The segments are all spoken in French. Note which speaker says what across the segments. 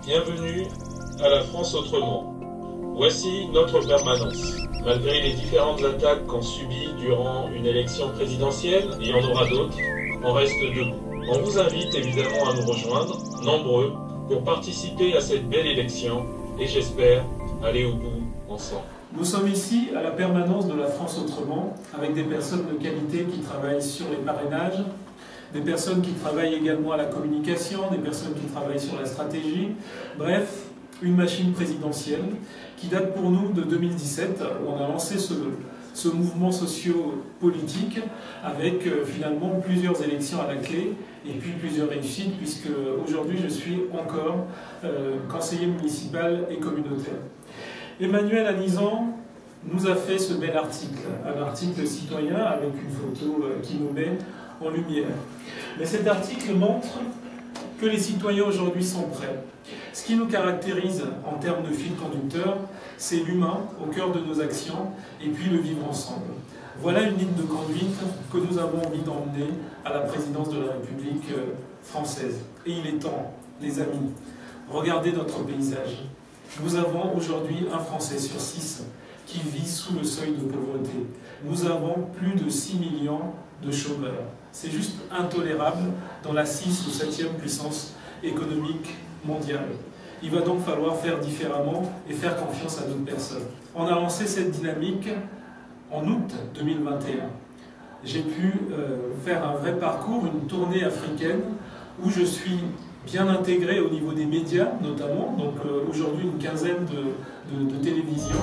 Speaker 1: Bienvenue à la France autrement. Voici notre permanence. Malgré les différentes attaques qu'on subit durant une élection présidentielle, il y en aura d'autres, on reste debout. On vous invite évidemment à nous rejoindre, nombreux, pour participer à cette belle élection et j'espère aller au bout ensemble.
Speaker 2: Nous sommes ici à la permanence de la France autrement, avec des personnes de qualité qui travaillent sur les parrainages, des personnes qui travaillent également à la communication, des personnes qui travaillent sur la stratégie. Bref, une machine présidentielle qui date pour nous de 2017, où on a lancé ce mouvement socio-politique avec finalement plusieurs élections à la clé et puis plusieurs réussites, puisque aujourd'hui je suis encore conseiller municipal et communautaire. Emmanuel Anizan nous a fait ce bel article, un article citoyen avec une photo qui nous met en lumière. Mais cet article montre que les citoyens aujourd'hui sont prêts. Ce qui nous caractérise en termes de fil conducteur, c'est l'humain au cœur de nos actions et puis le vivre ensemble. Voilà une ligne de conduite que nous avons envie d'emmener à la présidence de la République française. Et il est temps, les amis, regardez notre paysage. Nous avons aujourd'hui un Français sur 6 qui vit sous le seuil de pauvreté. Nous avons plus de 6 millions de chômeurs. C'est juste intolérable dans la 6 ou 7e puissance économique mondiale. Il va donc falloir faire différemment et faire confiance à d'autres personnes. On a lancé cette dynamique en août 2021. J'ai pu faire un vrai parcours, une tournée africaine où je suis bien intégré au niveau des médias notamment, donc aujourd'hui une quinzaine de télévisions.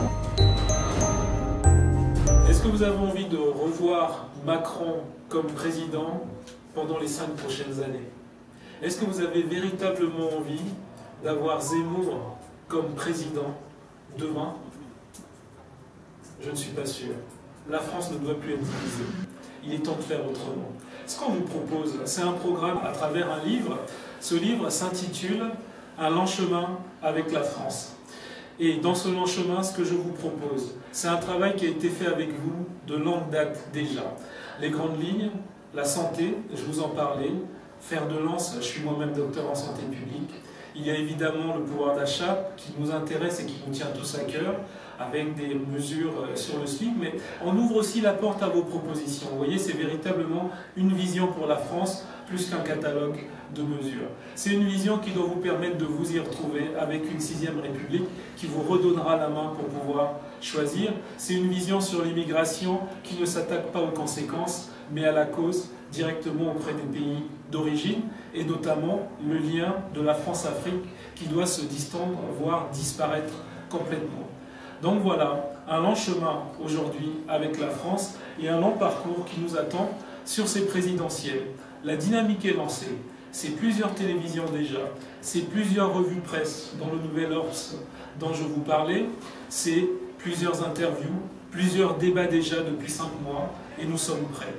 Speaker 2: Est-ce que vous avez envie de revoir Macron comme président pendant les 5 prochaines années? Est-ce que vous avez véritablement envie d'avoir Zemmour comme président demain? Je ne suis pas sûr. La France ne doit plus être divisée. Il est temps de faire autrement. Ce qu'on vous propose, c'est un programme à travers un livre. Ce livre s'intitule « Un lent chemin avec la France ». Et dans ce long chemin, ce que je vous propose, c'est un travail qui a été fait avec vous de longue date déjà. Les grandes lignes, la santé, je vous en parlais, fer de lance, je suis moi-même docteur en santé publique. Il y a évidemment le pouvoir d'achat qui nous intéresse et qui nous tient tous à cœur, avec des mesures sur le SMIC, mais on ouvre aussi la porte à vos propositions. Vous voyez, c'est véritablement une vision pour la France, plus qu'un catalogue de mesures. C'est une vision qui doit vous permettre de vous y retrouver avec une 6e République qui vous redonnera la main pour pouvoir choisir. C'est une vision sur l'immigration qui ne s'attaque pas aux conséquences, mais à la cause directement auprès des pays d'origine, et notamment le lien de la France-Afrique qui doit se distendre, voire disparaître complètement. Donc voilà, un long chemin aujourd'hui avec la France et un long parcours qui nous attend sur ces présidentielles. La dynamique est lancée, c'est plusieurs télévisions déjà, c'est plusieurs revues presse dans le Nouvel Obs dont je vous parlais, c'est plusieurs interviews, plusieurs débats déjà depuis 5 mois et nous sommes prêts.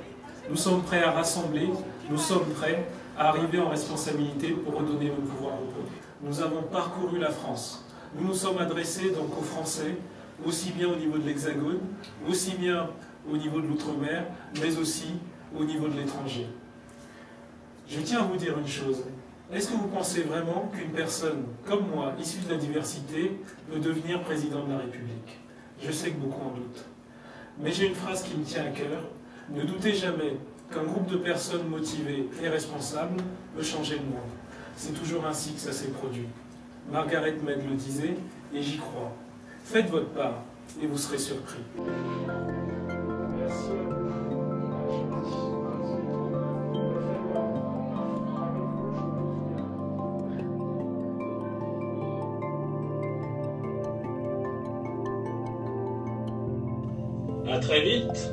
Speaker 2: Nous sommes prêts à rassembler, nous sommes prêts à arriver en responsabilité pour redonner le pouvoir au peuple. Nous avons parcouru la France. Nous nous sommes adressés donc aux Français, aussi bien au niveau de l'Hexagone, aussi bien au niveau de l'Outre-mer, mais aussi au niveau de l'étranger. Je tiens à vous dire une chose. Est-ce que vous pensez vraiment qu'une personne comme moi, issue de la diversité, peut devenir président de la République? Je sais que beaucoup en doutent. Mais j'ai une phrase qui me tient à cœur. Ne doutez jamais qu'un groupe de personnes motivées et responsables peut changer le monde. C'est toujours ainsi que ça s'est produit. Margaret Mead le disait, et j'y crois. Faites votre part, et vous serez surpris. Merci.
Speaker 1: À très vite.